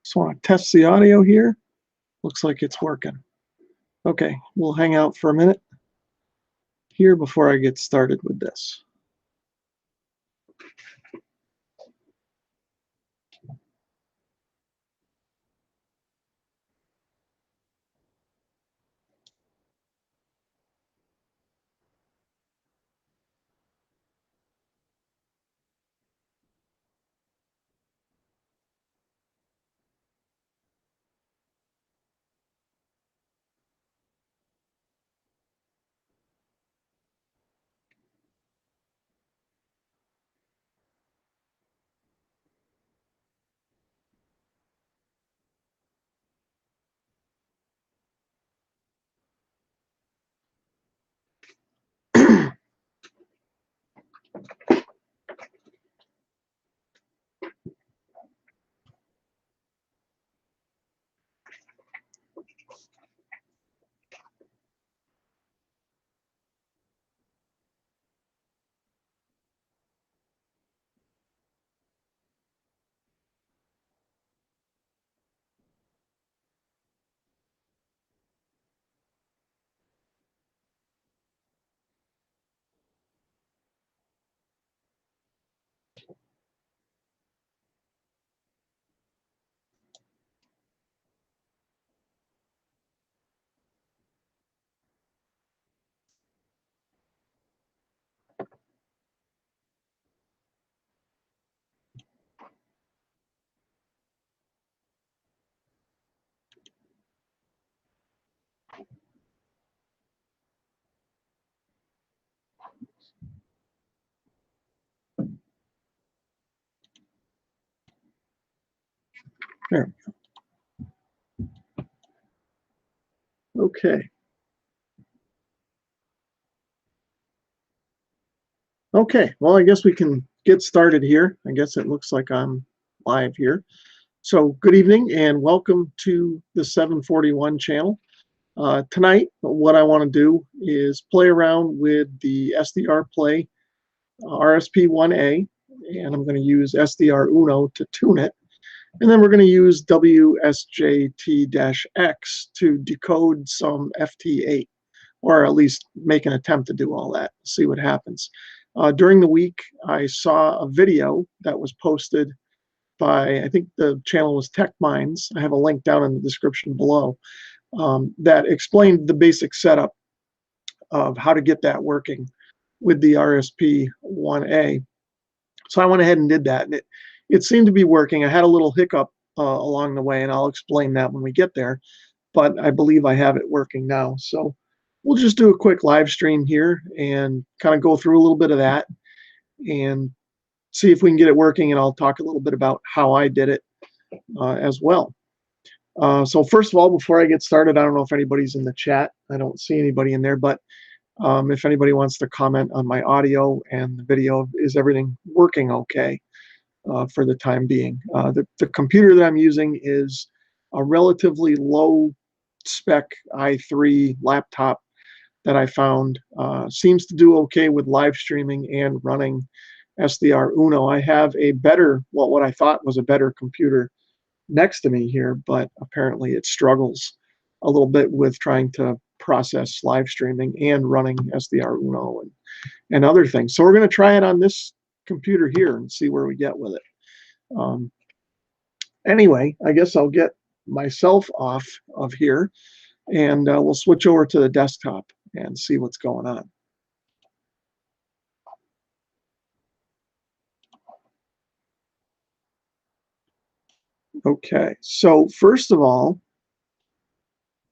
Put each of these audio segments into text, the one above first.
Just want to test the audio here. Looks like it's working. Okay, we'll hang out for a minute here before I get started with this. There we go. Okay. Okay, well, I guess we can get started here. I guess it looks like I'm live here. So good evening and welcome to the 741 channel. Tonight, what I want to do is play around with the SDRplay RSP1A, and I'm going to use SDRuno to tune it. And then we're going to use WSJT-X to decode some FT8, or at least make an attempt to do all that, see what happens. During the week, I saw a video that was posted by, I think the channel was TechMinds. I have a link down in the description below that explained the basic setup of how to get that working with the RSP1A. So I went ahead and did that, and it seemed to be working. I had a little hiccup along the way, and I'll explain that when we get there, but I believe I have it working now. So we'll just do a quick live stream here and kind of go through a little bit of that and see if we can get it working, and I'll talk a little bit about how I did it as well. So first of all, before I get started, I don't know if anybody's in the chat. I don't see anybody in there, but if anybody wants to comment on my audio and the video, is everything working okay for the time being? The computer that I'm using is a relatively low spec i3 laptop that I found. Seems to do okay with live streaming and running SDRuno. I have a better, well, what I thought was a better computer next to me here, but apparently it struggles a little bit with trying to process live streaming and running SDRuno and other things. So we're going to try it on this computer here and see where we get with it. Anyway, I guess I'll get myself off of here and we'll switch over to the desktop and see what's going on. Okay, so first of all,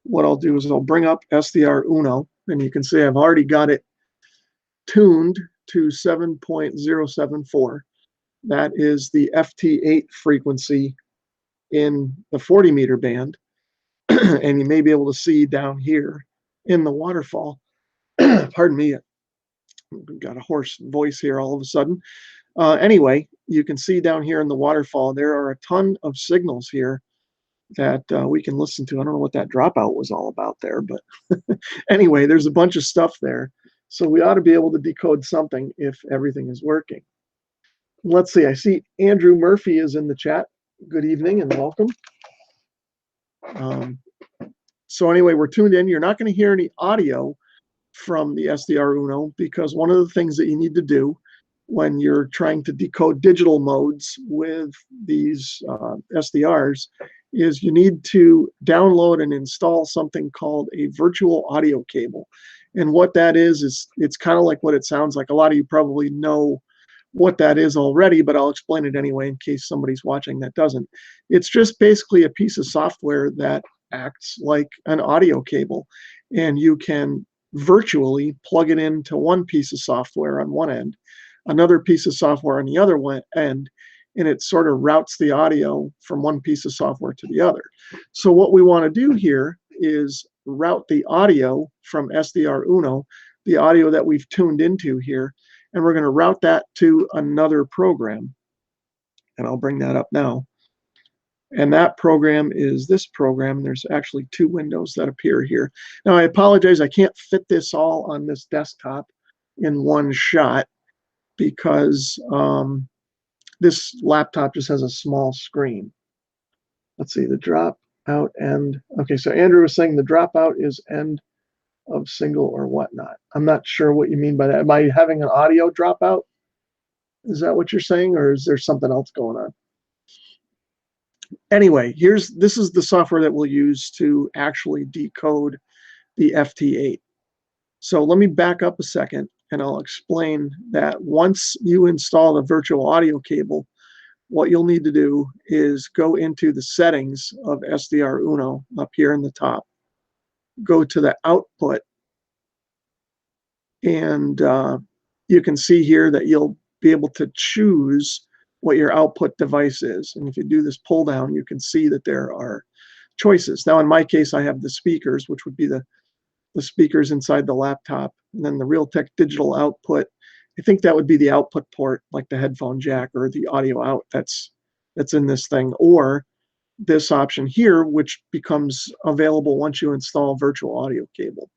what I'll do is I'll bring up SDRuno, and you can see I've already got it tuned to 7.074. That is the FT8 frequency in the 40 meter band. And you may be able to see down here in the waterfall, pardon me, I've got a hoarse voice here all of a sudden. Anyway, you can see down here in the waterfall, there are a ton of signals here that we can listen to. I don't know what that dropout was all about there, but anyway, there's a bunch of stuff there. So we ought to be able to decode something if everything is working. Let's see, I see Andrew Murphy is in the chat. Good evening and welcome. So anyway, we're tuned in. You're not going to hear any audio from the SDRuno, because one of the things that you need to do when you're trying to decode digital modes with these SDRs is you need to download and install something called a virtual audio cable. And what that is it's kind of like what it sounds like. A lot of you probably know what that is already, but I'll explain it anyway in case somebody's watching that doesn't. It's just basically a piece of software that acts like an audio cable, and you can virtually plug it into one piece of software on one end, another piece of software on the other end, and it sort of routes the audio from one piece of software to the other. So what we want to do here is route the audio from SDRuno, the audio that we've tuned into here, and we're going to route that to another program. And I'll bring that up now. And that program is this program. There's actually two windows that appear here. Now, I apologize, I can't fit this all on this desktop in one shot because this laptop just has a small screen. Let's see, the drop out end. Okay, so Andrew was saying the dropout is end of single or whatnot. I'm not sure what you mean by that. Am I having an audio dropout? Is that what you're saying, or is there something else going on? Anyway, this is the software that we'll use to actually decode the FT8. So let me back up a second and I'll explain that once you install the virtual audio cable, what you'll need to do is go into the settings of SDRuno up here in the top, go to the output, and you can see here that you'll be able to choose what your output device is. And if you do this pull down, you can see that there are choices. Now, in my case, I have the speakers, which would be the speakers inside the laptop, and then the Realtek digital output. I think that would be the output port, like the headphone jack or the audio out that's in this thing, or this option here, which becomes available once you install virtual audio cable.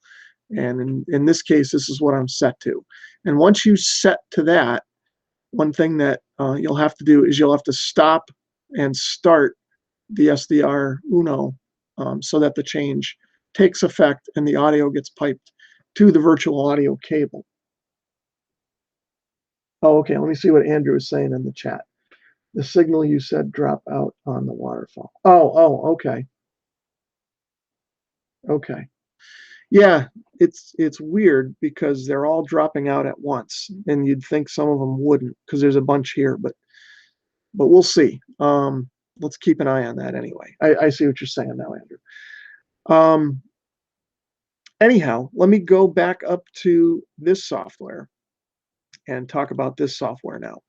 And in this case, this is what I'm set to. And once you set to that, one thing that you'll have to do is you'll have to stop and start the SDRuno so that the change takes effect and the audio gets piped to the virtual audio cable. Oh, okay, let me see what Andrew is saying in the chat. The signal you said drop out on the waterfall. Oh, okay. Okay. Yeah, it's weird because they're all dropping out at once, and you'd think some of them wouldn't because there's a bunch here, but we'll see. Let's keep an eye on that anyway. I see what you're saying now, Andrew. Anyhow, let me go back up to this software and talk about this software now.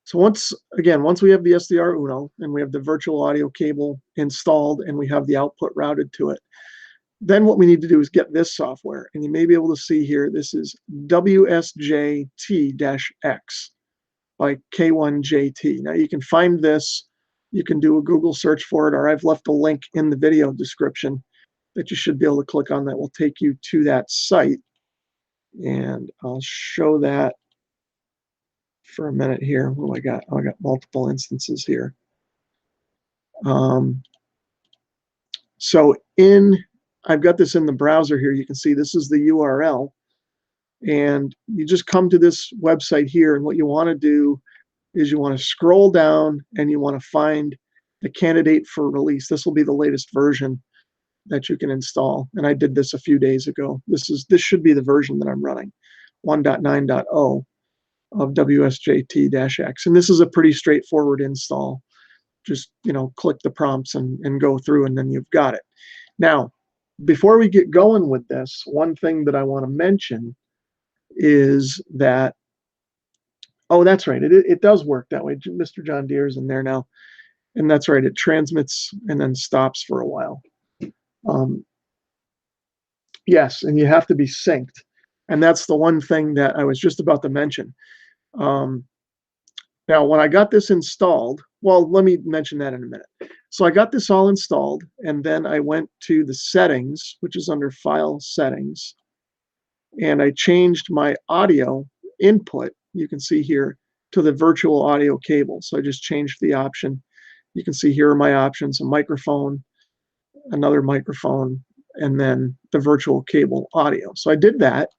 So once we have the SDRuno and we have the virtual audio cable installed and we have the output routed to it, then what we need to do is get this software. And you may be able to see here, this is WSJT-X by K1JT. Now you can find this, you can do a Google search for it, or I've left a link in the video description that you should be able to click on that will take you to that site. And I'll show that for a minute here. What do I got? Oh, I got multiple instances here. I've got this in the browser here. You can see this is the URL. And you just come to this website here. And what you want to do is you want to scroll down and you want to find the candidate for release. This will be the latest version that you can install. And I did this a few days ago. This should be the version that I'm running, 1.9.0 of WSJT-X. And this is a pretty straightforward install. Just, click the prompts and go through, and then you've got it. Now, before we get going with this, one thing that I want to mention is that, oh, that's right, it does work that way. Mr. John Deere's in there now. And that's right, it transmits and then stops for a while. Yes, and you have to be synced. And that's the one thing that I was just about to mention. Now, when I got this installed, well, let me mention that in a minute. So I got this all installed, and then I went to the settings, which is under File Settings, and I changed my audio input, you can see here, to the virtual audio cable. So I just changed the option. You can see here are my options: a microphone, another microphone, and then the virtual cable audio. So I did that,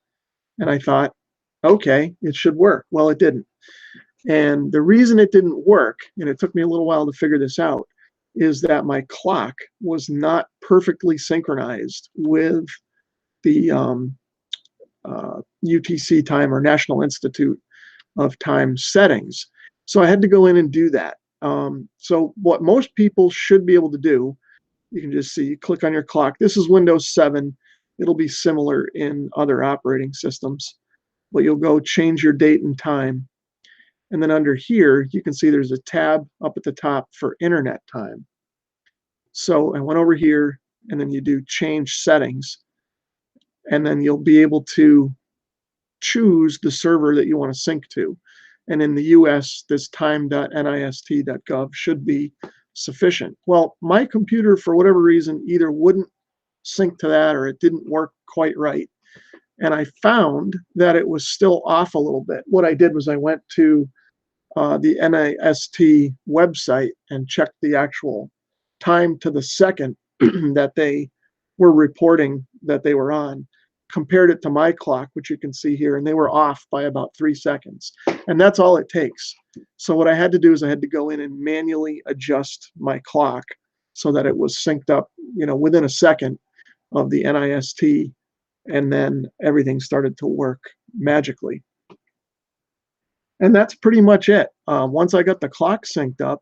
and I thought, okay, it should work. Well, it didn't. And the reason it didn't work, and it took me a little while to figure this out, is that my clock was not perfectly synchronized with the UTC time, or National Institute of Time settings. So I had to go in and do that. So what most people should be able to do, you can just see, you click on your clock. This is Windows 7. It'll be similar in other operating systems, but you'll go change your date and time. And then under here, you can see there's a tab up at the top for internet time. So I went over here, and then you do change settings, and then you'll be able to choose the server that you want to sync to. And in the US, this time.nist.gov should be sufficient. Well, my computer, for whatever reason, either wouldn't sync to that, or it didn't work quite right. And I found that it was still off a little bit. What I did was I went to the NIST website and checked the actual time to the second that they were reporting that they were on, compared it to my clock, which you can see here, and they were off by about 3 seconds. And that's all it takes. So what I had to do is I had to go in and manually adjust my clock so that it was synced up, within a second of the NIST, and then everything started to work magically. And that's pretty much it. Once I got the clock synced up,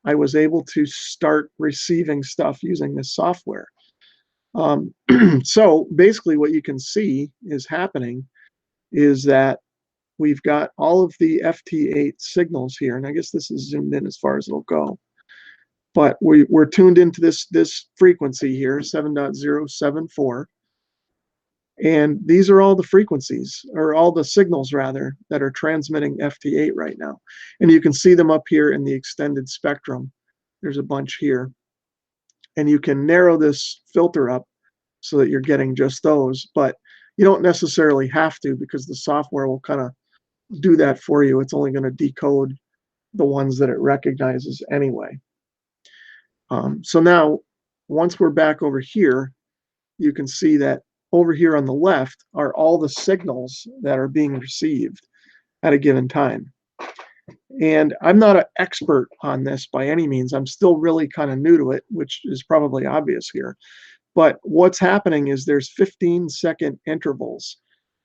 I was able to start receiving stuff using this software. So basically what you can see is happening is that we've got all of the FT8 signals here, and I guess this is zoomed in as far as it'll go. But we're tuned into this frequency here, 7.074. And these are all the frequencies, or all the signals rather, that are transmitting FT8 right now. And you can see them up here in the extended spectrum. There's a bunch here. And you can narrow this filter up so that you're getting just those, but you don't necessarily have to, because the software will kind of do that for you. It's only going to decode the ones that it recognizes anyway. So now, once we're back over here, you can see that over here on the left are all the signals that are being received at a given time. And I'm not an expert on this by any means. I'm still really kind of new to it, which is probably obvious here. But what's happening is there's 15-second intervals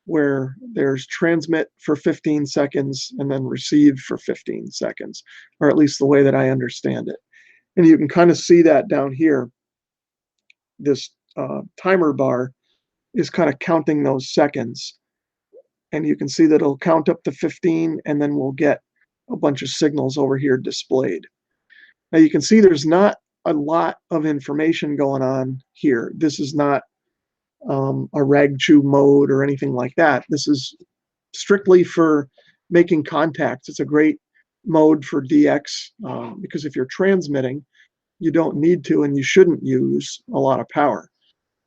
where there's transmit for 15 seconds and then receive for 15 seconds, or at least the way that I understand it. And you can kind of see that down here. This timer bar is kind of counting those seconds. And you can see that it'll count up to 15, and then we'll get a bunch of signals over here displayed. Now you can see there's not a lot of information going on here. This is not a rag chew mode or anything like that. This is strictly for making contacts. It's a great mode for DX because if you're transmitting, you don't need to, and you shouldn't use a lot of power.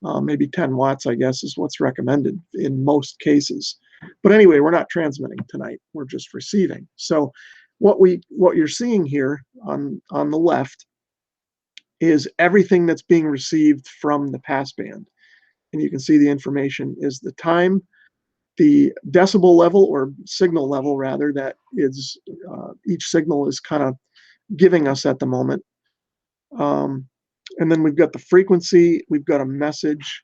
Maybe 10 watts, I guess, is what's recommended in most cases. But anyway, we're not transmitting tonight. We're just receiving. So what you're seeing here on the left is everything that's being received from the passband. And you can see the information is the time, the decibel level, or signal level rather, that is each signal is kind of giving us at the moment. And then we've got the frequency, we've got a message,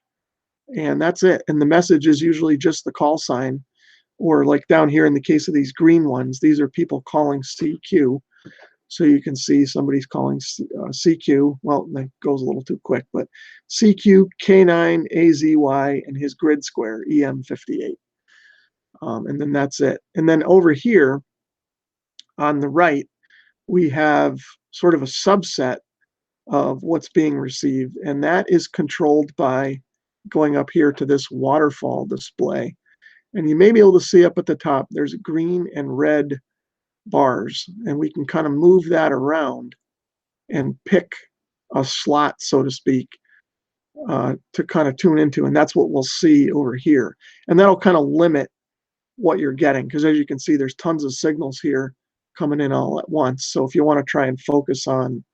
and that's it. And the message is usually just the call sign, or like down here in the case of these green ones, these are people calling CQ. So you can see somebody's calling CQ. Well, that goes a little too quick, but CQ K9AZY and his grid square EM58. And then that's it. And then over here on the right, we have sort of a subset of what's being received, and that is controlled by going up here to this waterfall display. And you may be able to see up at the top, there's green and red bars, and we can kind of move that around and pick a slot, so to speak, to kind of tune into, and that's what we'll see over here. And that'll kind of limit what you're getting, because as you can see, there's tons of signals here coming in all at once. So if you want to try and focus on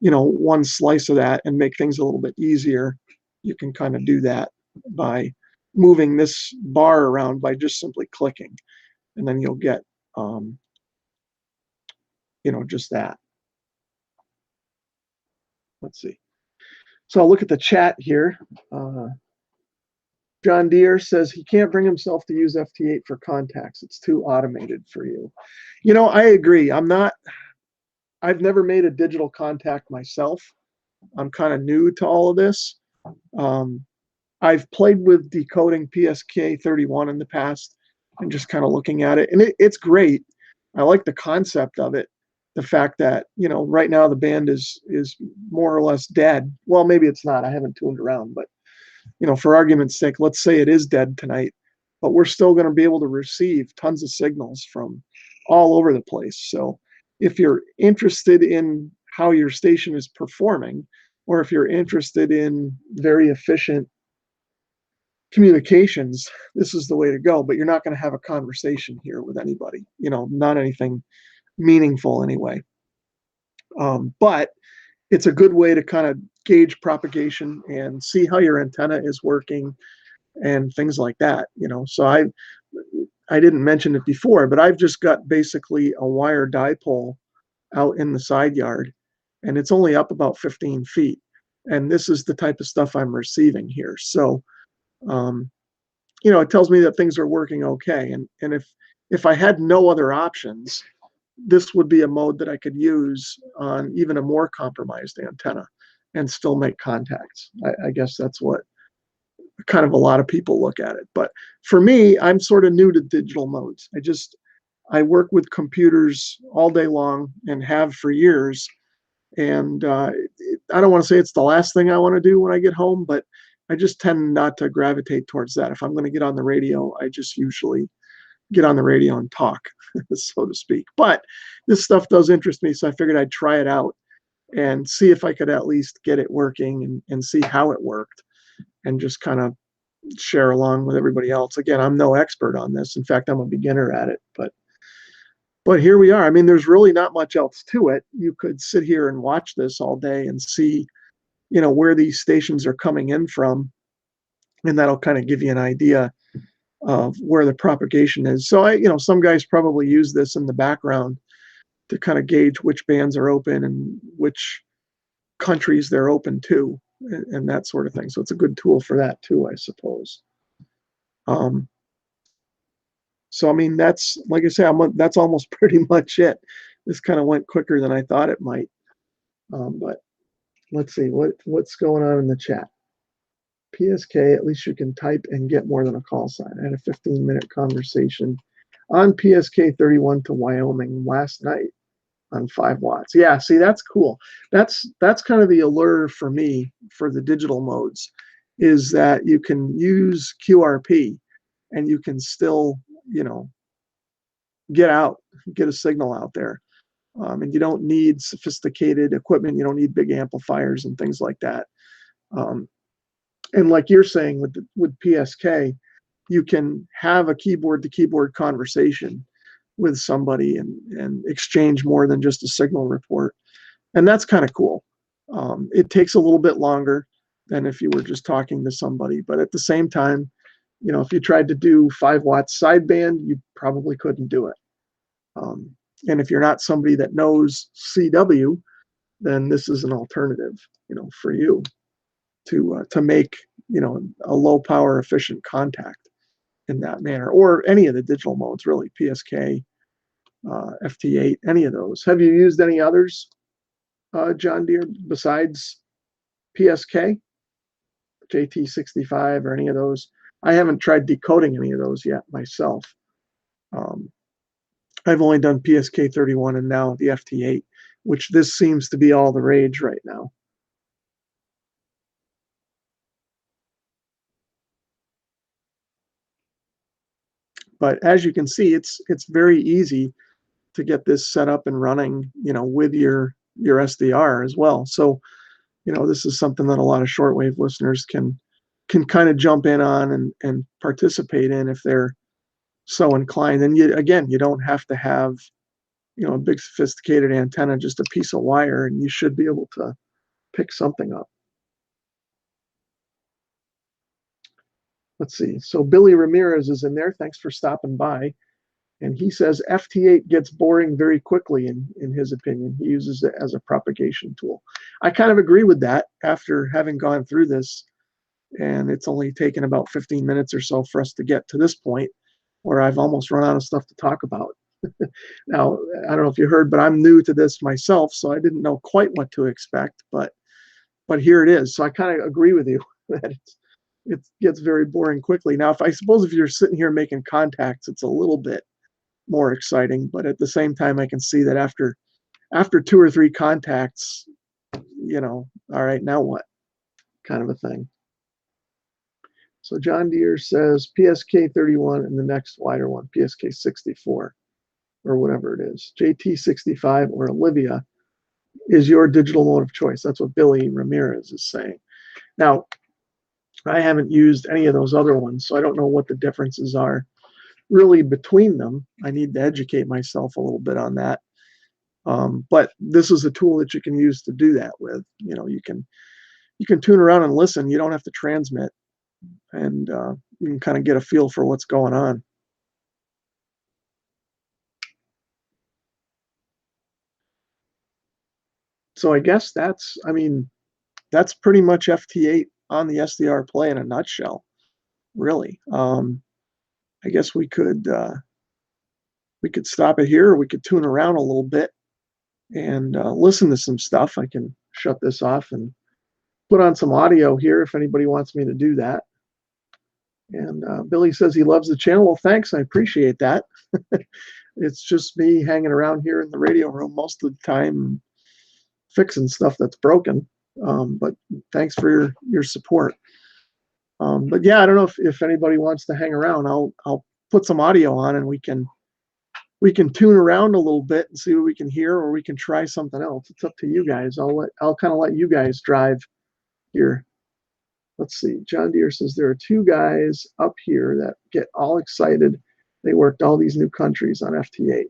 one slice of that and make things a little bit easier, you can kind of do that by moving this bar around by just simply clicking, and then you'll get just that. Let's see. So I'll look at the chat here. John Deere says he can't bring himself to use FT8 for contacts. It's too automated for you. I agree. I've never made a digital contact myself. I'm kind of new to all of this. I've played with decoding PSK31 in the past and just kind of looking at it. And it's great. I like the concept of it. The fact that, right now the band is more or less dead. Well, maybe it's not. I haven't tuned around, but for argument's sake, let's say it is dead tonight, but we're still going to be able to receive tons of signals from all over the place. So if you're interested in how your station is performing, or if you're interested in very efficient communications, this is the way to go. But you're not going to have a conversation here with anybody, not anything meaningful anyway. But it's a good way to kind of gauge propagation and see how your antenna is working and things like that. So I didn't mention it before, but I've just got basically a wire dipole out in the side yard, and it's only up about 15 feet. And this is the type of stuff I'm receiving here. So, it tells me that things are working okay. And if I had no other options, this would be a mode that I could use on even a more compromised antenna and still make contacts. I guess that's what kind of a lot of people look at it. But for me, I'm sort of new to digital modes. I work with computers all day long and have for years. And I don't want to say it's the last thing I want to do when I get home, but I just tend not to gravitate towards that. If I'm going to get on the radio, I just usually get on the radio and talk, so to speak. But this stuff does interest me, so I figured I'd try it out and see if I could at least get it working and see how it worked, and just kind of share along with everybody else. Again, I'm no expert on this. In fact, I'm a beginner at it, but here we are. I mean, there's really not much else to it. You could sit here and watch this all day and see, where these stations are coming in from, and that'll kind of give you an idea of where the propagation is. So some guys probably use this in the background to kind of gauge which bands are open and which countries they're open to, and that sort of thing. So it's a good tool for that too, I suppose. So I mean, that's, like I say, that's almost pretty much it. This kind of went quicker than I thought it might. But let's see what's going on in the chat. PSK, at least you can type and get more than a call sign. I had a 15-minute conversation on PSK 31 to Wyoming last night on 5 watts. Yeah, see, that's cool. That's kind of the allure for me for the digital modes, is that you can use QRP and you can still, get a signal out there. And you don't need sophisticated equipment. You don't need big amplifiers and things like that. And like you're saying with PSK, you can have a keyboard-to-keyboard conversation with somebody and exchange more than just a signal report. And that's kind of cool. It takes a little bit longer than if you were just talking to somebody. But at the same time, if you tried to do 5 watts sideband, you probably couldn't do it. And if you're not somebody that knows CW, then this is an alternative, for you to make, a low power efficient contact in that manner, or any of the digital modes, really, PSK, FT8, any of those. Have you used any others, John Deere, besides PSK, JT65, or any of those? I haven't tried decoding any of those yet myself. I've only done PSK 31 and now the FT8, which this seems to be all the rage right now. But as you can see, it's very easy to get this set up and running, with your SDR as well. So, this is something that a lot of shortwave listeners can kind of jump in on and participate in if they're so inclined. And you don't have to have you know, a big sophisticated antenna, just a piece of wire, and you should be able to pick something up. Let's see. So Billy Ramirez is in there. Thanks for stopping by. And he says FT8 gets boring very quickly, in his opinion. He uses it as a propagation tool. I kind of agree with that after having gone through this. And it's only taken about 15 minutes or so for us to get to this point where I've almost run out of stuff to talk about. Now, I don't know if you heard, but I'm new to this myself, so I didn't know quite what to expect. But here it is. So I kind of agree with you that it gets very boring quickly. Now, if you're sitting here making contacts, it's a little bit more exciting, but at the same time, I can see that after 2 or 3 contacts, you know, all right, now what, kind of a thing. So John Deere says PSK 31 and the next wider one, PSK 64 or whatever it is. JT 65 or Olivia is your digital mode of choice. That's what Billy Ramirez is saying. Now, I haven't used any of those other ones, so I don't know what the differences are really between them. I need to educate myself a little bit on that. But this is a tool that you can use to do that with. You know, you can tune around and listen. You don't have to transmit, and you can kind of get a feel for what's going on. So I guess that's pretty much FT8 on the SDRplay in a nutshell, really. I guess we could stop it here, or we could tune around a little bit and listen to some stuff. I can shut this off and put on some audio here if anybody wants me to do that. And Billy says he loves the channel. Well, thanks. I appreciate that. It's just me hanging around here in the radio room most of the time, fixing stuff that's broken. But thanks for your support. But yeah, I don't know if anybody wants to hang around. I'll put some audio on, and we can tune around a little bit and see what we can hear, or we can try something else. It's up to you guys. I'll kind of let you guys drive here. Let's see. John Deere says there are 2 guys up here that get all excited. They worked all these new countries on FT8.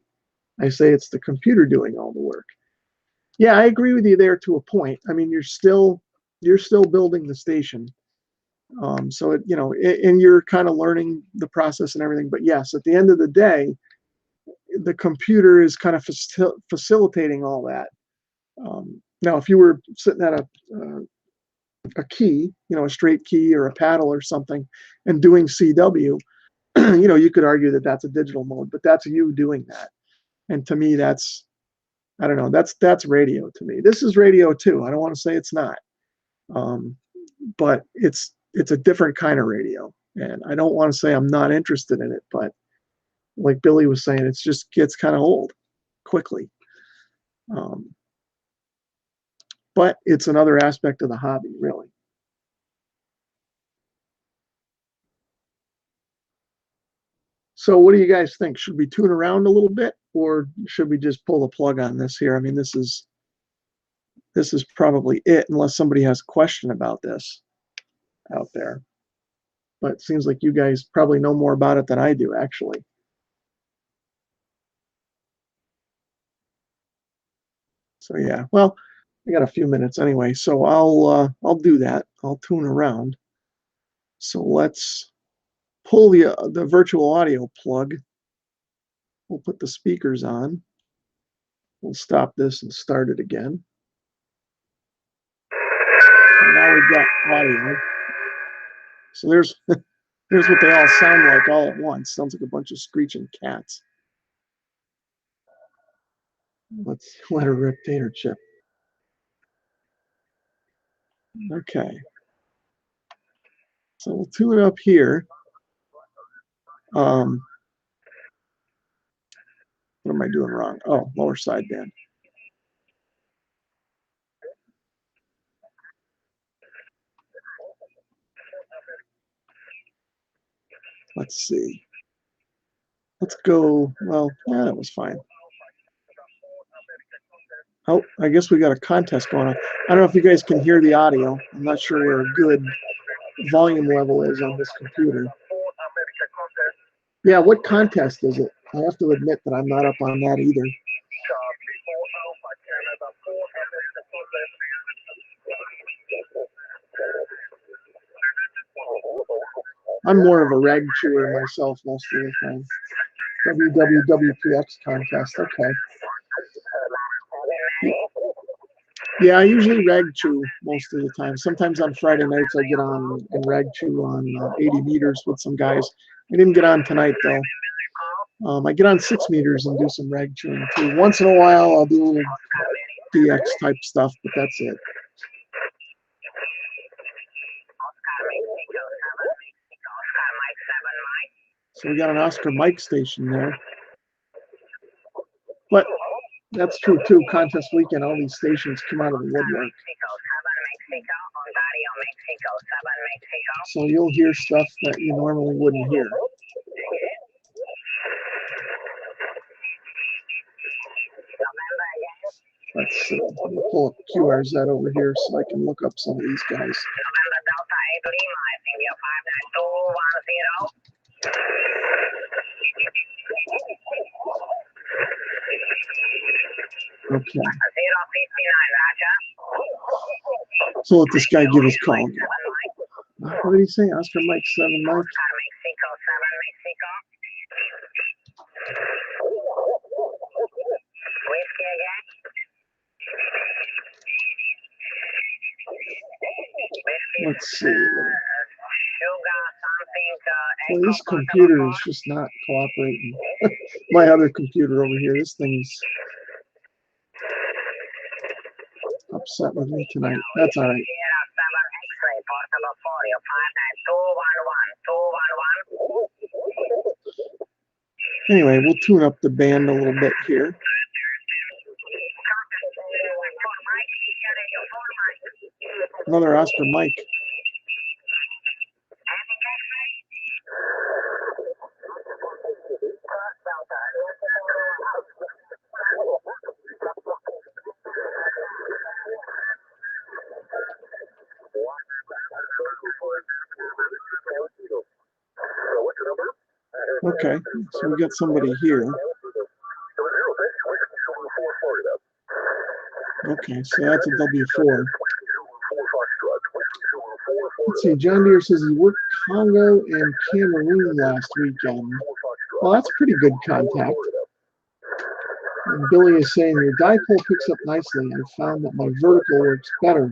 I say it's the computer doing all the work. Yeah, I agree with you there to a point. I mean, you're still building the station. So it, you know, and you're kind of learning the process and everything. But yes, at the end of the day, the computer is kind of facilitating all that. Now, if you were sitting at a key, you know, a straight key or a paddle or something, and doing CW, you know, you could argue that that's a digital mode, but that's you doing that. And to me, that's, I don't know, that's radio to me. This is radio too. I don't want to say it's not, but it's a different kind of radio. And I don't want to say I'm not interested in it, but like Billy was saying, it just gets kind of old quickly. But it's another aspect of the hobby, really. So what do you guys think? Should we tune around a little bit, or should we just pull the plug on this here? I mean, this is probably it, unless somebody has a question about this out there. But it seems like you guys probably know more about it than I do, actually. So yeah, well, I got a few minutes anyway, so I'll do that. I'll tune around. So let's pull the virtual audio plug. We'll put the speakers on. We'll stop this and start it again. And now we've got audio. So there's what they all sound like all at once. Sounds like a bunch of screeching cats. Let's let her rip tater chip. Okay. So we'll tune it up here. What am I doing wrong? Oh, lower sideband. Let's see. Let's go. Well, yeah, that was fine. Oh, I guess we got a contest going on. I don't know if you guys can hear the audio. I'm not sure where a good volume level is on this computer. Yeah, what contest is it? I have to admit that I'm not up on that either. I'm more of a reg chewer myself most of the time. WWWPX contest, okay. Yeah, I usually reg chew most of the time. Sometimes on Friday nights I get on and reg chew on 80 meters with some guys. I didn't get on tonight though. I get on 6 meters and do some reg chewing too. Once in a while I'll do a little DX type stuff, but that's it. So we got an Oscar Mike station there. But that's true too. Contest weekend, all these stations come out of the woodwork. So you'll hear stuff that you normally wouldn't hear. Let's see. Let me pull up QRZ over here so I can look up some of these guys. Okay. So let this guy give his call. What did he say? Oscar Mike 7 Mike. Let's see. Well, this computer is just not cooperating. My other computer over here, this thing's upset with me tonight. That's all right. Anyway, we'll tune up the band a little bit here. Another Oscar Mike. Okay, so we got somebody here. Okay, so that's a W4. Let's see, John Deere says he worked Congo and Cameroon last weekend. Well, that's pretty good contact. And Billy is saying your dipole picks up nicely. I found that my vertical works better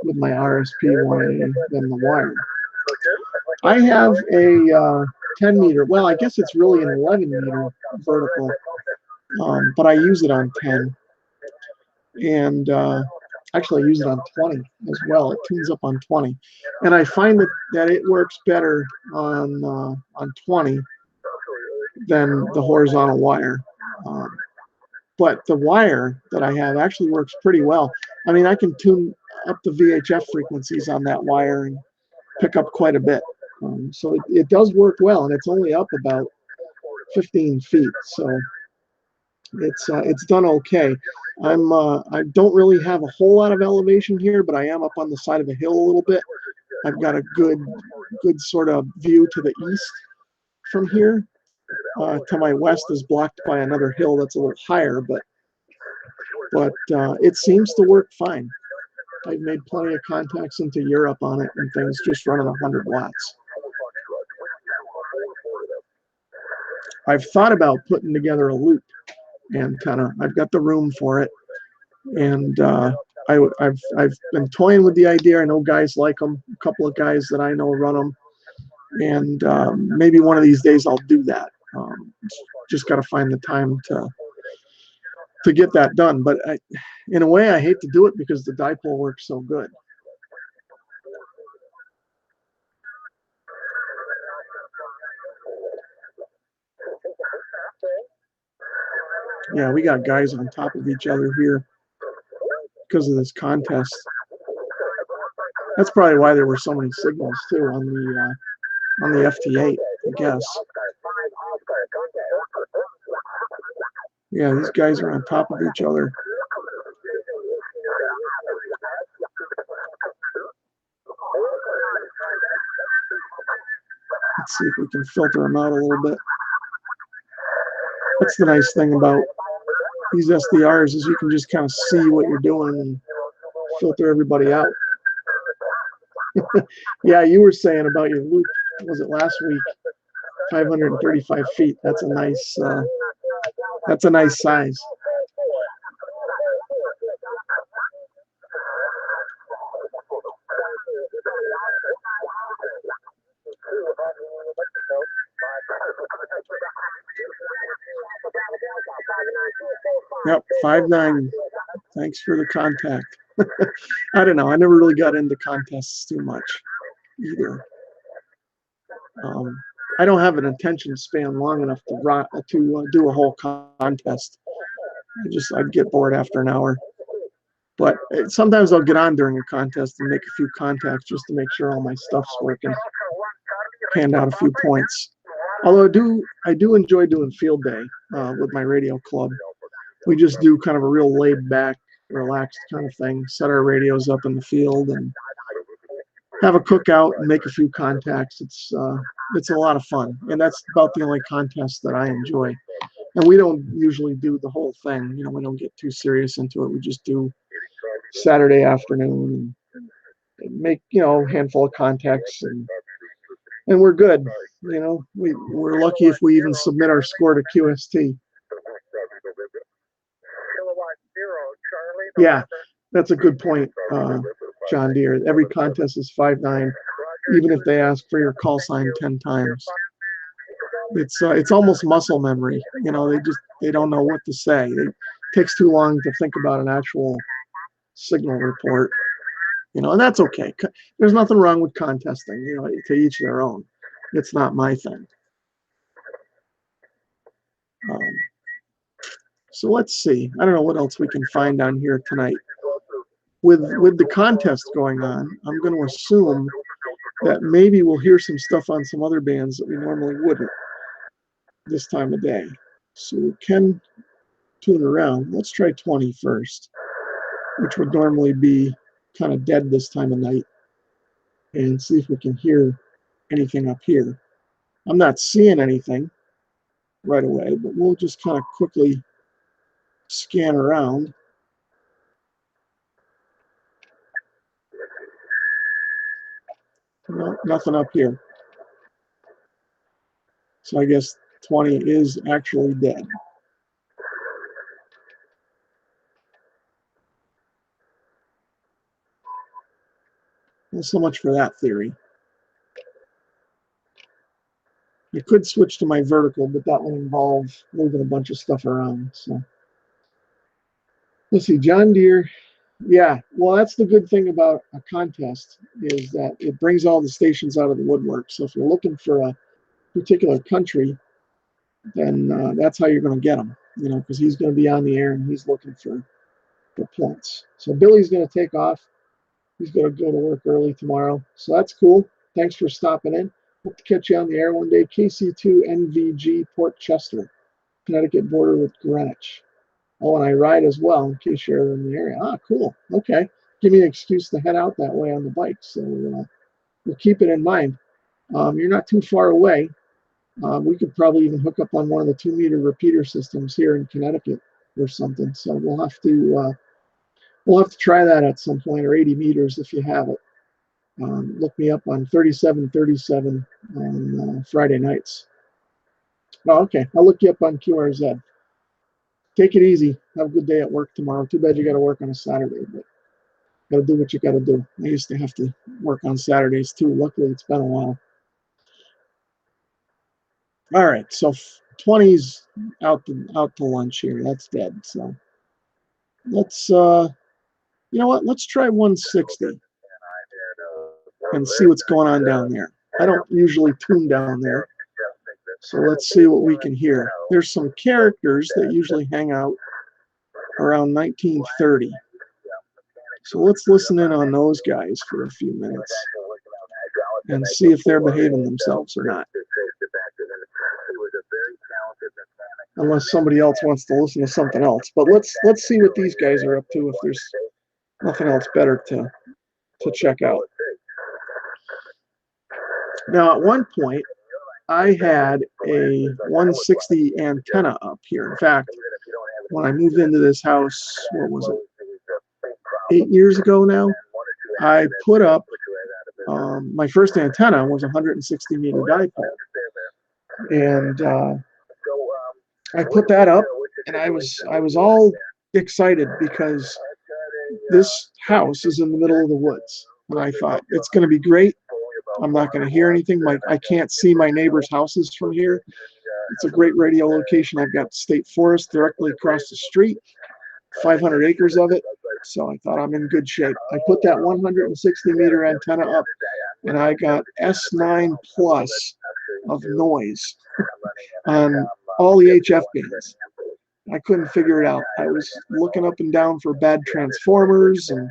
with my RSP1A than the wire. I have a 10 meter, well, I guess it's really an 11 meter vertical, but I use it on 10. And actually I use it on 20 as well. It tunes up on 20. And I find that it works better on 20 than the horizontal wire. But the wire that I have actually works pretty well. I mean, I can tune up the VHF frequencies on that wire and pick up quite a bit. So it does work well, and it's only up about 15 feet. So it's done okay. I don't really have a whole lot of elevation here, but I am up on the side of a hill a little bit. I've got a good sort of view to the east from here. To my west is blocked by another hill that's a little higher, but it seems to work fine. I've made plenty of contacts into Europe on it and things, just running 100 watts. I've thought about putting together a loop, and I've got the room for it, and I've been toying with the idea. I know guys like them. A couple of guys that I know run them, and maybe one of these days I'll do that. Just got to find the time to get that done. But in a way, I hate to do it because the dipole works so good. Yeah, we got guys on top of each other here because of this contest. That's probably why there were so many signals too on the FT8, I guess. Yeah, these guys are on top of each other. Let's see if we can filter them out a little bit. That's the nice thing about these SDRs is you can just kind of see what you're doing and filter everybody out. Yeah, you were saying about your loop was it last week? 535 feet. That's a nice size. Yep, 5'9". Thanks for the contact. I don't know. I never really got into contests too much either. I don't have an attention span long enough to do a whole contest. I'd get bored after an hour. But sometimes I'll get on during a contest and make a few contacts just to make sure all my stuff's working. Hand out a few points. Although I do enjoy doing field day with my radio club. We just do kind of a real laid back, relaxed kind of thing. Set our radios up in the field and have a cookout and make a few contacts. It's a lot of fun, and that's about the only contest that I enjoy. And we don't usually do the whole thing. We don't get too serious into it. We just do Saturday afternoon and make a handful of contacts, and we're good. We're lucky if we even submit our score to QST. Yeah, that's a good point, John Deere. Every contest is 5'9", even if they ask for your call sign 10 times. It's almost muscle memory. They don't know what to say. It takes too long to think about an actual signal report. And that's okay. There's nothing wrong with contesting. To each their own. It's not my thing. So let's see. I don't know what else we can find on here tonight. With the contest going on, I'm going to assume that maybe we'll hear some stuff on some other bands that we normally wouldn't this time of day. So we can tune around. Let's try 20 first, which would normally be kind of dead this time of night, and see if we can hear anything up here. I'm not seeing anything right away, but we'll just kind of quickly scan around. No, nothing up here. So I guess 20 is actually dead. Well, so much for that theory. I could switch to my vertical, but that would involve moving a bunch of stuff around. So let's see, John Deere. Yeah, well, that's the good thing about a contest, is that it brings all the stations out of the woodwork. So if you're looking for a particular country, then that's how you're going to get them, because he's going to be on the air and he's looking for points. So Billy's going to take off. He's going to go to work early tomorrow. So that's cool. Thanks for stopping in. Hope to catch you on the air one day. KC2NVG, Port Chester, Connecticut border with Greenwich. Oh, and I ride as well, in case you're in the area. Ah, cool. Okay. Give me an excuse to head out that way on the bike. So we'll keep it in mind. You're not too far away. We could probably even hook up on one of the 2-meter repeater systems here in Connecticut or something. So we'll have to try that at some point, or 80 meters if you have it. Look me up on 3737 on Friday nights. Oh, okay. I'll look you up on QRZ. Take it easy. Have a good day at work tomorrow. Too bad you got to work on a Saturday, but got to do what you got to do. I used to have to work on Saturdays too. Luckily, it's been a while. All right, so 20's out to lunch here. That's dead. So let's you know what? Let's try 160 and see what's going on down there. I don't usually tune down there, so let's see what we can hear. There's some characters that usually hang out around 1930. So let's listen in on those guys for a few minutes and see if they're behaving themselves or not. Unless somebody else wants to listen to something else. But let's see what these guys are up to if there's nothing else better to check out. Now, at one point, I had a 160 antenna up here. In fact, when I moved into this house, what was it, 8 years ago now, I put up my first antenna was a 160 meter dipole, and I put that up, and I was all excited because this house is in the middle of the woods, and I thought it's going to be great. I'm not going to hear anything. I can't see my neighbors' houses from here. It's a great radio location. I've got state forest directly across the street, 500 acres of it. So I thought I'm in good shape. I put that 160 meter antenna up, and I got S9 plus of noise on all the HF bands. I couldn't figure it out. I was looking up and down for bad transformers and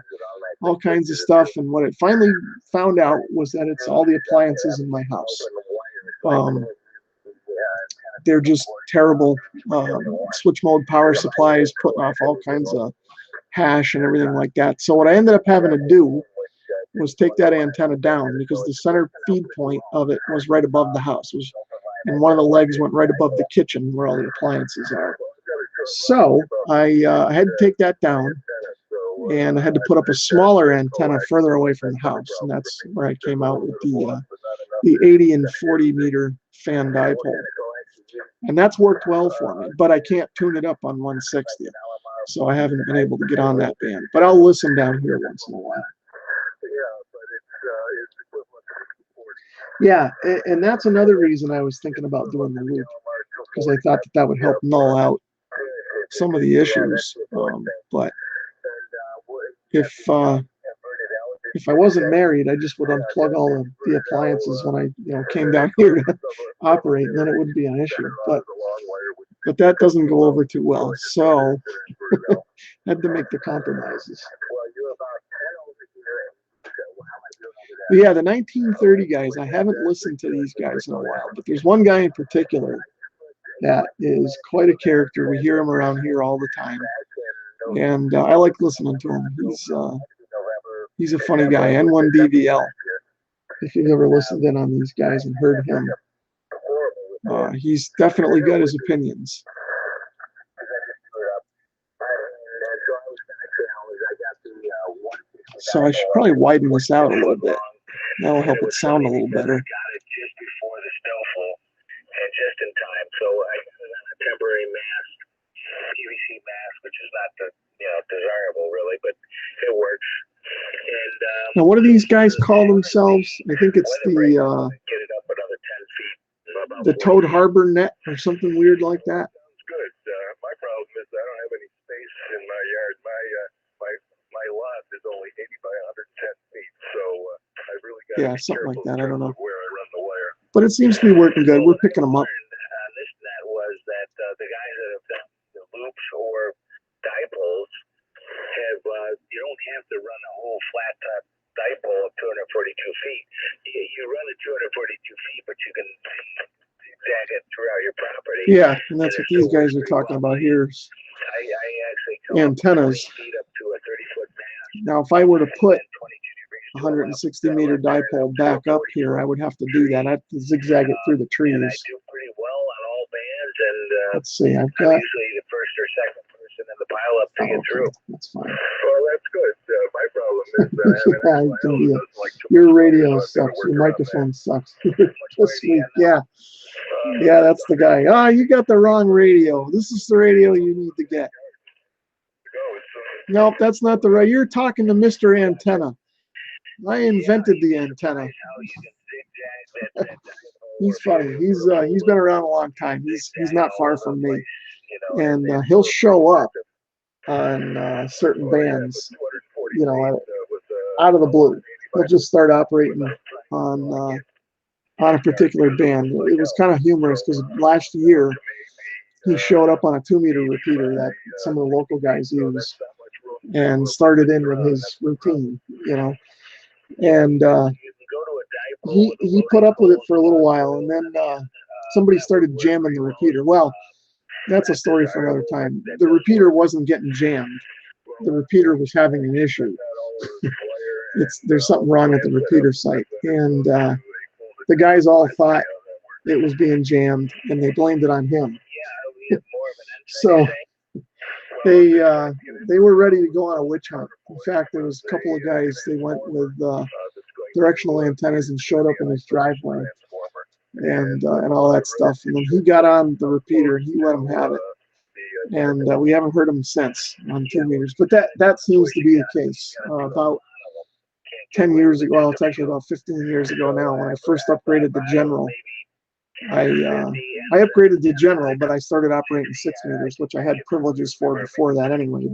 all kinds of stuff, and what I finally found out was that it's all the appliances in my house. They're just terrible switch mode power supplies, putting off all kinds of hash and everything like that. So what I ended up having to do was take that antenna down, because the center feed point of it was right above the house, and one of the legs went right above the kitchen where all the appliances are. So I had to take that down, and I had to put up a smaller antenna further away from the house, and that's where I came out with the 80 and 40 meter fan dipole. And that's worked well for me, but I can't tune it up on 160, so I haven't been able to get on that band. But I'll listen down here once in a while. Yeah, and that's another reason I was thinking about doing the loop, because I thought that would help null out some of the issues. But if I wasn't married, I just would unplug all the appliances when I came down here to operate, and then it wouldn't be an issue. But that doesn't go over too well, so had to make the compromises. But yeah, the 1930 guys, I haven't listened to these guys in a while, but there's one guy in particular that is quite a character. We hear him around here all the time, and I like listening to him. He's a funny guy. N1DVL. If you've ever listened in on these guys and heard him, he's definitely got his opinions. So I should probably widen this out a little bit. That'll help it sound a little better. Just before the snowfall, and just in time. So I got it on a temporary mask, PVC mask, which is not desirable really, but it works. And now, what do these guys call themselves? I think it's the Toad Harbor net or something weird like that. Sounds good. My problem is I don't have any space in my yard. My lot is only 80 by 110 feet, so I really got to be something like that. I don't know where I run the wire. But it seems to be working good. We're picking them up. On this net was that the guys that have done the loops or dipoles have you don't have to run a whole flat top dipole of 242 feet. You run it 242 feet, but you can zigzag it throughout your property. Yeah, and that's what these guys are talking about here. I actually antennas. feet up to a 30-foot mast. Now, if I were to put 160 meter dipole back up here, I would have to do that. I'd have to zigzag it through the trees. And I do pretty well on all bands, and let's see, I've I'm got. usually the first or second person in the pile up to get through. That's fine. Well, that's good. My problem is that your radio sucks. Your microphone sucks. Just sweet. Yeah. Yeah, that's the guy. Ah, you got the wrong radio. This is the radio you need to get. Nope, that's not the right. You're talking to Mr. Antenna. I invented the antenna. He's funny. He's been around a long time. He's not far from me, and he'll show up on certain bands, out of the blue. He'll just start operating on a particular band. It was kind of humorous because last year he showed up on a 2-meter repeater that some of the local guys use and started in with his routine, and he put up with it for a little while, and then somebody started jamming the repeater. Well, that's a story for another time. The repeater wasn't getting jammed. The repeater was having an issue. There's something wrong with the repeater site, and the guys all thought it was being jammed, and they blamed it on him. So they were ready to go on a witch hunt. In fact, there was a couple of guys. They went with directional antennas and showed up in his driveway and all that stuff. And then he got on the repeater and he let him have it. And we haven't heard him since on 2 meters. But that seems to be the case. About 10 years ago, well, it's actually about 15 years ago now, when I first upgraded the General. I upgraded to General, but I started operating 6 meters, which I had privileges for before that anyway.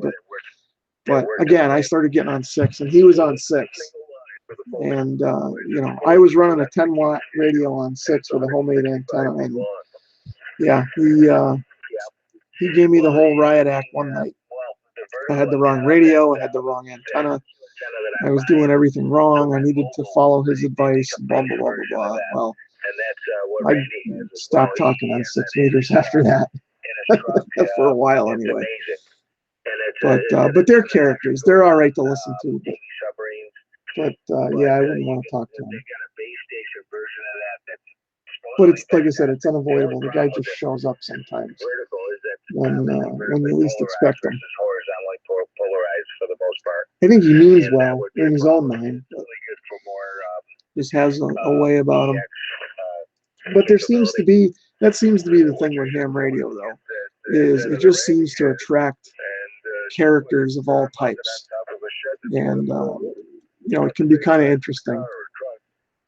But again, I started getting on 6, and he was on 6. And you know, I was running a 10-watt radio on 6 with a homemade antenna, and yeah, he gave me the whole riot act one night. I had the wrong radio, I had the wrong antenna, I was doing everything wrong, I needed to follow his advice, and blah, blah, blah, blah, blah. Well, I stopped talking on 6 meters after that, for a while anyway. But they're characters, they're all right to listen to, but yeah, I wouldn't want to talk to them. But it's, like I said, it's unavoidable. The guy just shows up sometimes when you least expect him. I think he means well in his own mind, but just has a way about him. But there seems to be, that seems to be the thing with ham radio, though, is it just seems to attract characters of all types. And, you know, it can be kind of interesting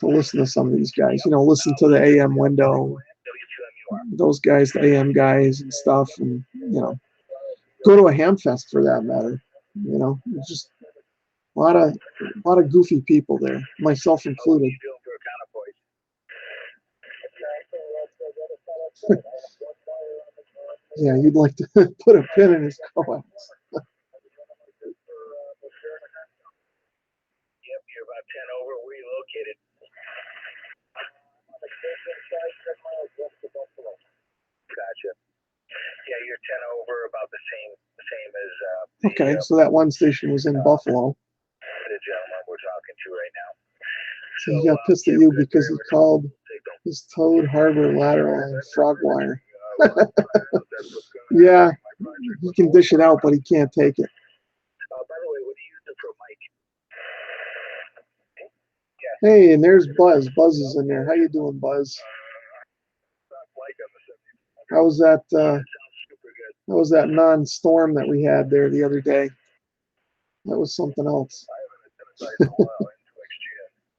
to listen to some of these guys. You know, listen to the AM window, those guys, the AM guys and stuff, and, you know, go to a ham fest for that matter. You know, it's just a lot of goofy people there, myself included. Yeah, you'd like to put a pin in his coax. Yep, you're about 10 over. Where are you located? Gotcha. Yeah, you're 10 over, about the same as. Okay, so that one station was in Buffalo. The gentleman we're talking to right now. So he got pissed at you because he called his Toad Harbor lateral line frog wire. Yeah, he can dish it out, but he can't take it. By the way, what do you use for mic? Hey, and there's Buzz. Buzz is in there. How you doing, Buzz? How was that non-storm that we had there the other day? That was something else.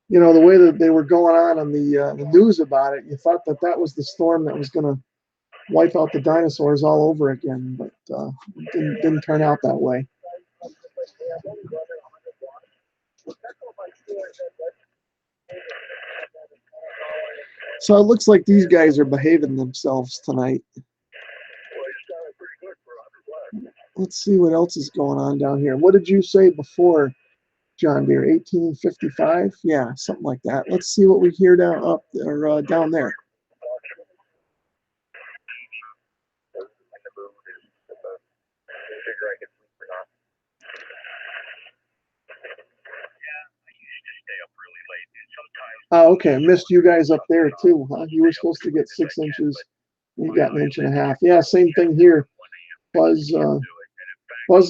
You know, the way that they were going on the news about it, you thought that was the storm that was going to wipe out the dinosaurs all over again, but it didn't turn out that way. So it looks like these guys are behaving themselves tonight. Let's see what else is going on down here. What did you say before, John Deere? 1855? Yeah, something like that. Let's see what we hear down there. Oh, okay. I missed you guys up there too, huh? You were supposed to get 6 inches. We got 1.5 inches. Yeah, same thing here. Buzz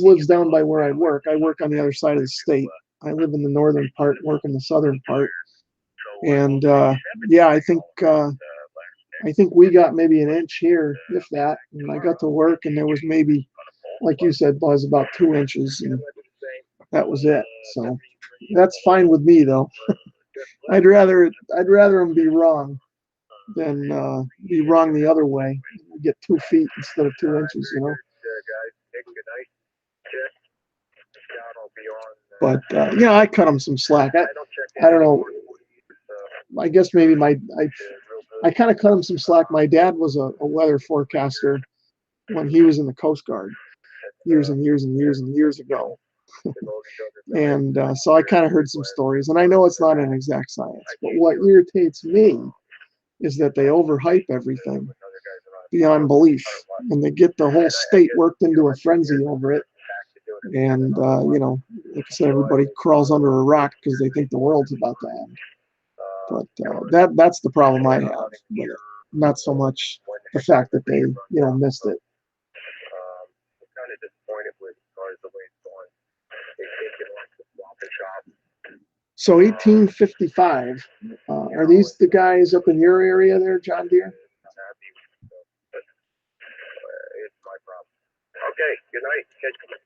lives down by where I work. I work on the other side of the state. I live in the northern part, work in the southern part. And yeah, I think we got maybe 1 inch here, if that. And I got to work, and there was maybe, like you said, Buzz, about 2 inches, and that was it. So that's fine with me, though. I'd rather them be wrong than be wrong the other way. Get 2 feet instead of 2 inches, you know. But yeah, I cut them some slack. I don't know. I guess maybe I kind of cut him some slack. My dad was a weather forecaster when he was in the Coast Guard years and years and years and years ago. And so I kind of heard some stories, and I know it's not an exact science, but what irritates me is that they overhype everything beyond belief, and they get the whole state worked into a frenzy over it. And you know, like I said, everybody crawls under a rock because they think the world's about to end. But that's the problem I have with it, not so much the fact that they, you know, missed it. So 1855. Are these the guys up in your area there, John Deere? It's my problem. Okay, good night. Catch you.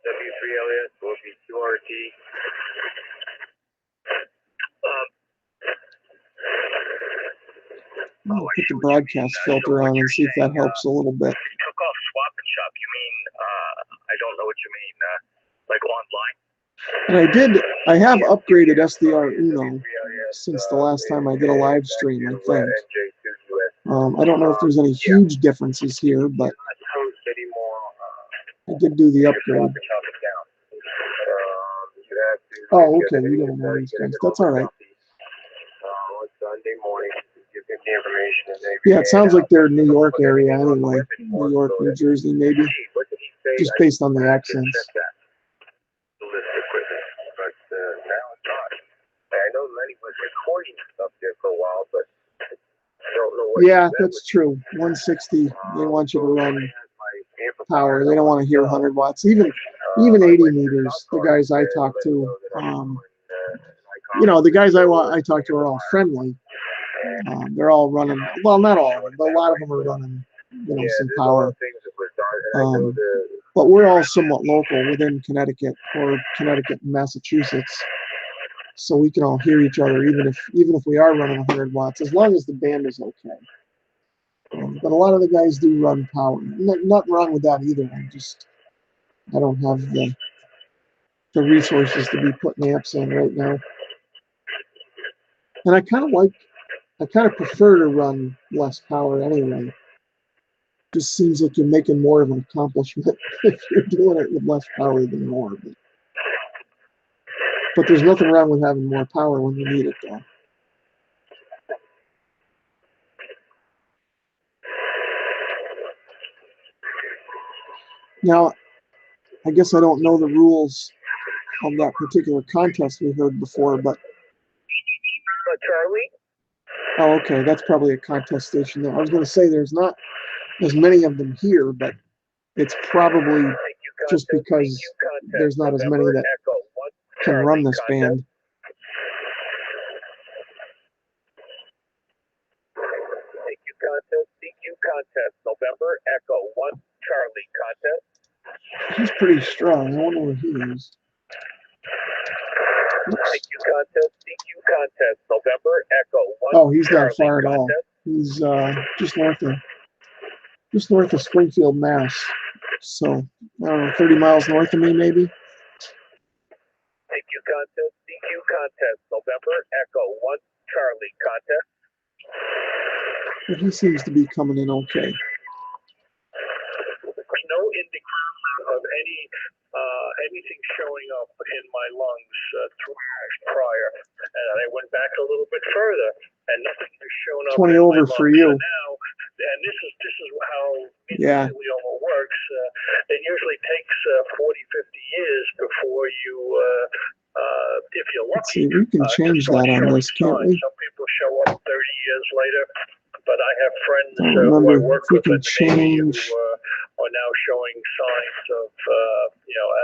W3LS will be QRT. I'm gonna put the broadcast filter on and see if that helps a little bit. Took off swap and shop. You mean, I don't know what you mean, like online? And I have upgraded SDRuno since the last time I did a live stream, I think. I don't know if there's any huge differences here, but I did do the upgrade. Oh, okay, you don't know these guys. That's all right. Sunday morning, the information. Yeah, it sounds like they're New York area anyway. New York, New Jersey, maybe. Just based on the accents. I know Lenny was recording stuff there for a while, but I don't know what. Yeah, that's true. 160, they want you to run power. They don't want to hear 100 watts. Even 80 meters, the guys I talk to, you know, the guys I talk to are all friendly. They're all running, well, not all of them, but a lot of them are running, you know, some power. But we're all somewhat local within Connecticut or Connecticut and Massachusetts. So we can all hear each other, even if we are running 100 watts, as long as the band is okay. But a lot of the guys do run power. Nothing wrong with that either. I don't have the resources to be putting amps in right now. And I kind of prefer to run less power anyway. Just seems like you're making more of an accomplishment if you're doing it with less power than more. But there's nothing wrong with having more power when you need it, though. Now, I guess I don't know the rules of that particular contest we heard before, but... Charlie? Oh, okay, that's probably a contest station there. I was going to say there's not as many of them here, but it's probably just because there's not as many that can run this band. CQ contest, November Echo 1 Charlie contest. He's pretty strong. I wonder where he is. CQ contest, November Echo 1. Oh, he's not far at all. He's just north of Springfield, Mass. So I don't know, 30 miles north of me, maybe. CQ contest, November Echo 1 Charlie contest. But he seems to be coming in okay. No indication of anything showing up in my lungs 2 hours prior. And I went back a little bit further, and nothing has shown up. 20 over for you. Now, and this is how mesothelioma works. It usually takes 40, 50 years before you, if you're lucky. Let's see, we can change that on this, can't we? Some people show up 30 years later, but I have friends who I work with in the Navy who are now showing signs of,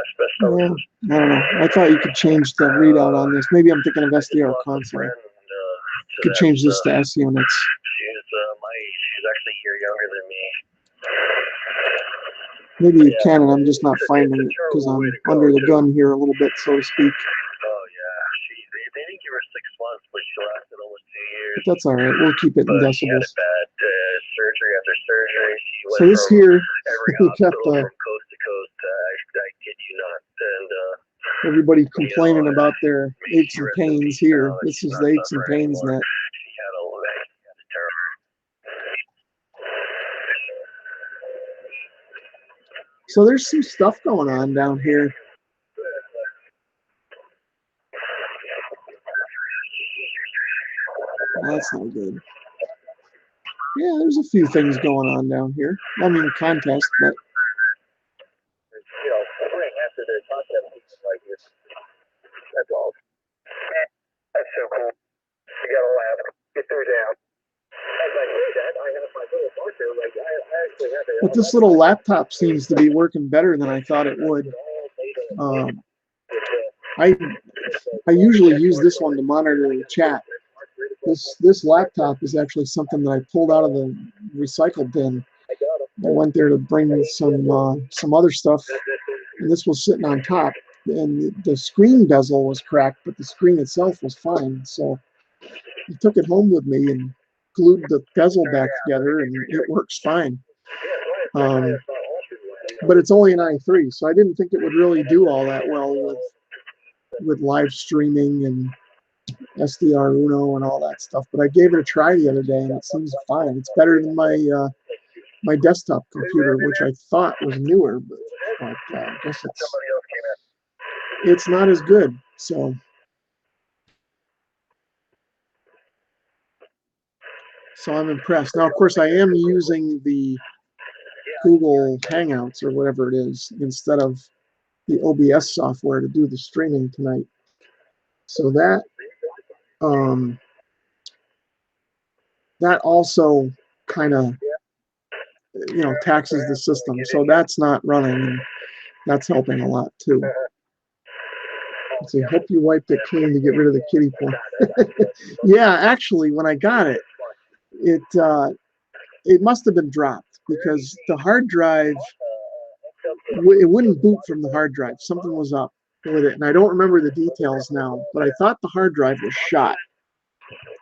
asbestosis. Yeah, I don't know. I thought you could change the readout on this. Maybe I'm thinking of SDR console. You could change this to S units. She's actually a year younger than me. Maybe you can, and I'm just not finding it because I'm under the gun here a little bit, so to speak. Oh, yeah. They didn't give her 6 months, but she lasted almost 2 years. But that's all right. We'll keep it in decibels. She had a bad surgery after surgery. So this here, we got from coast to coast. I kid you not. And everybody complaining about their aches and pains here. This is the aches and pains net. She had a terrible. So there's some stuff going on down here. That's not good. Yeah, there's a few things going on down here. I mean, a contest, but. After the contest, like this. That's all. That's so cool. You gotta laugh. Get through down. As I say that, I have my little marker. Like I actually have it. But this little laptop seems to be working better than I thought it would. I usually use this one to monitor the chat. This laptop is actually something that I pulled out of the recycle bin. I went there to bring some other stuff, and this was sitting on top. And the screen bezel was cracked, but the screen itself was fine. So I took it home with me and glued the bezel back together, and it works fine. But it's only an i3, so I didn't think it would really do all that well with live streaming and SDRuno and all that stuff. But I gave it a try the other day, and it seems fine. It's better than my desktop computer, which I thought was newer, but I guess it's not as good. So I'm impressed. Now, of course, I am using the Google Hangouts or whatever it is instead of the OBS software to do the streaming tonight. So that also kind of taxes the system. So that's not running, and that's helping a lot too. Let's see, hope you wiped it clean to get rid of the kiddie pool. Yeah, actually, when I got it, it must have been dropped because the hard drive, it wouldn't boot from the hard drive. Something was up with it, and I don't remember the details now, but I thought the hard drive was shot.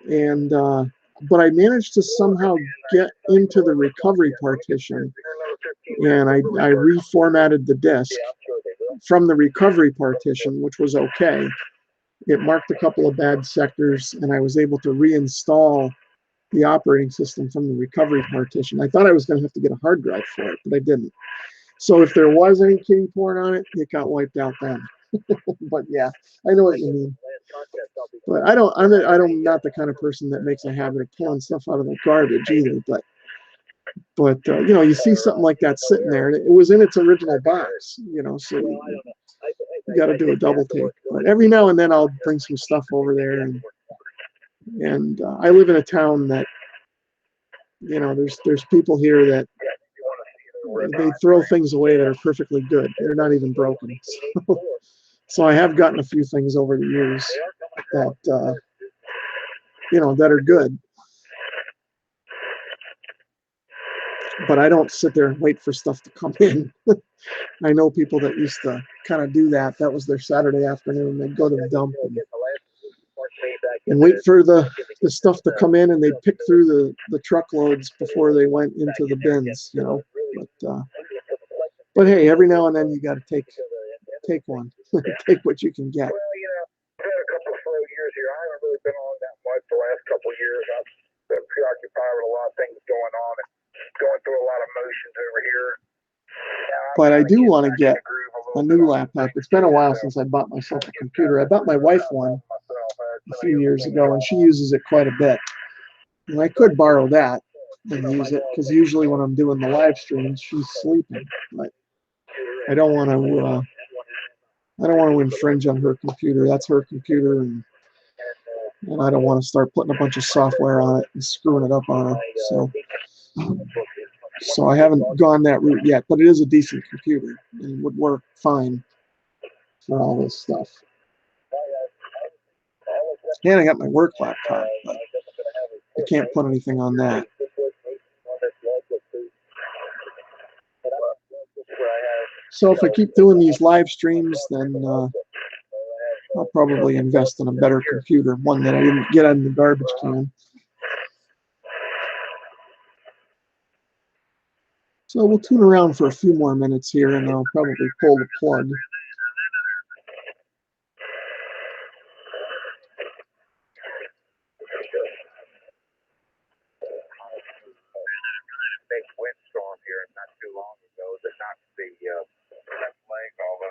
And but I managed to somehow get into the recovery partition, and I reformatted the disk from the recovery partition, which was okay. It marked a couple of bad sectors, and I was able to reinstall the operating system from the recovery partition. I thought I was going to have to get a hard drive for it, but I didn't. So if there was any kiddie porn on it, it got wiped out then. But yeah, I know what you mean. But I'm not the kind of person that makes a habit of pulling stuff out of the garbage either. But you see something like that sitting there, and it was in its original box, so you got to do a double take. But every now and then I'll bring some stuff over there, and I live in a town that, there's people here that they throw things away that are perfectly good. They're not even broken. So I have gotten a few things over the years that that are good. But I don't sit there and wait for stuff to come in. I know people that used to kind of do that. That was their Saturday afternoon. They'd go to the dump and wait for the stuff to come in, and they'd pick through the truckloads before they went into the bins, But hey, every now and then you got to take one, take what you can get. Well, I've had a couple of slow years here. I haven't really been on that much the last couple of years. I've been preoccupied with a lot of things going on and going through a lot of motions over here. But I do want to get a new laptop. It's been a while since I bought myself a computer. I bought my wife one a few years ago, and she uses it quite a bit. And I could borrow that and use it, because usually when I'm doing the live streams, she's sleeping. But I don't want to infringe on her computer. That's her computer, and I don't want to start putting a bunch of software on it and screwing it up on her. So I haven't gone that route yet, but it is a decent computer and would work fine for all this stuff. And I got my work laptop, but I can't put anything on that. So if I keep doing these live streams, then I'll probably invest in a better computer, one that I didn't get out of the garbage can. So we'll tune around for a few more minutes here, and I'll probably pull the plug. Big windstorm here not too long ago that knocked the leg off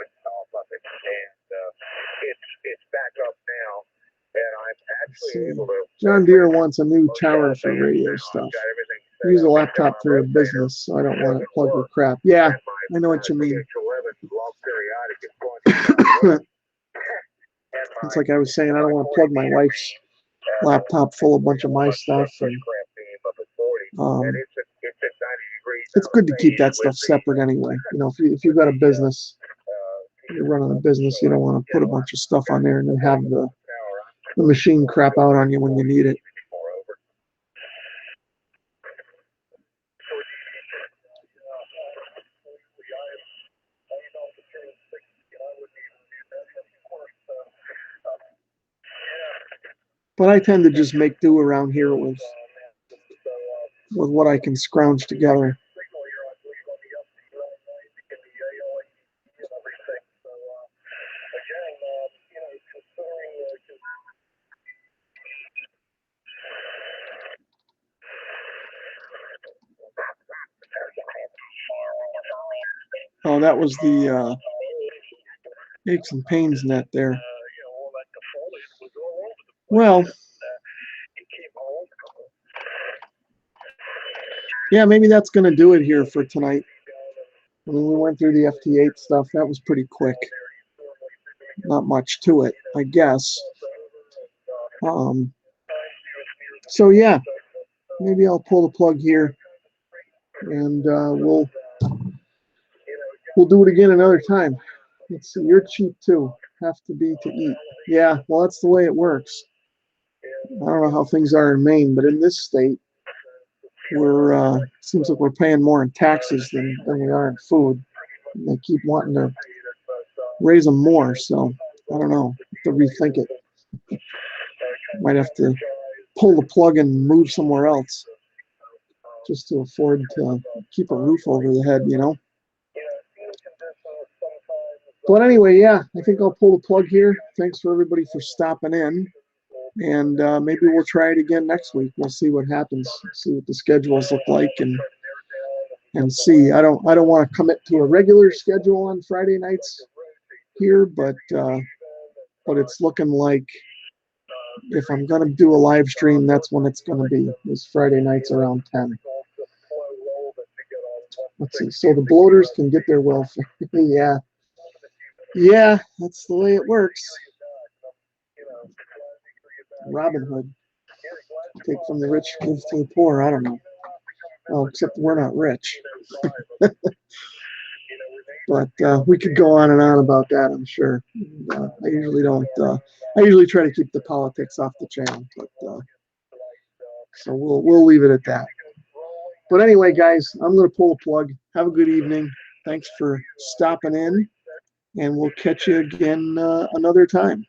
of it, and it's back up now, and I'm actually able to. John Deere wants a new tower for radio stuff. I use a laptop for a business, so I don't want it plugged with crap. Yeah, I know what you mean. It's like I was saying, I don't want to plug my wife's laptop full of a bunch of my stuff. And it's good to keep that stuff separate anyway. If you've got a business, you're running a business, you don't want to put a bunch of stuff on there and then have the machine crap out on you when you need it. But I tend to just make do around here with what I can scrounge together. Oh, that was the aches and pains net there. Well, yeah, maybe that's going to do it here for tonight. I mean, we went through the FT8 stuff. That was pretty quick. Not much to it, I guess. So yeah, maybe I'll pull the plug here, and we'll do it again another time. Let's see, you're cheap too. Have to be to eat. Yeah, well, that's the way it works. I don't know how things are in Maine, but in this state, we're seems like we're paying more in taxes than we are in food. And they keep wanting to raise them more, so I don't know. Have to rethink it. Might have to pull the plug and move somewhere else just to afford to keep a roof over the head, you know. But anyway, yeah, I think I'll pull the plug here. Thanks for everybody for stopping in. And maybe we'll try it again next week. We'll see what happens, see what the schedules look like, and see. I don't want to commit to a regular schedule on Friday nights here, but it's looking like if I'm going to do a live stream, that's when it's going to be, is Friday nights around 10. Let's see. So the bloaters can get their welfare. Yeah. Yeah, that's the way it works. Robin Hood. Take from the rich, give to the poor. I don't know. Well, except we're not rich. But we could go on and on about that, I'm sure. I usually don't. I usually try to keep the politics off the channel, but so we'll leave it at that. But anyway, guys, I'm going to pull a plug. Have a good evening. Thanks for stopping in, and we'll catch you again another time.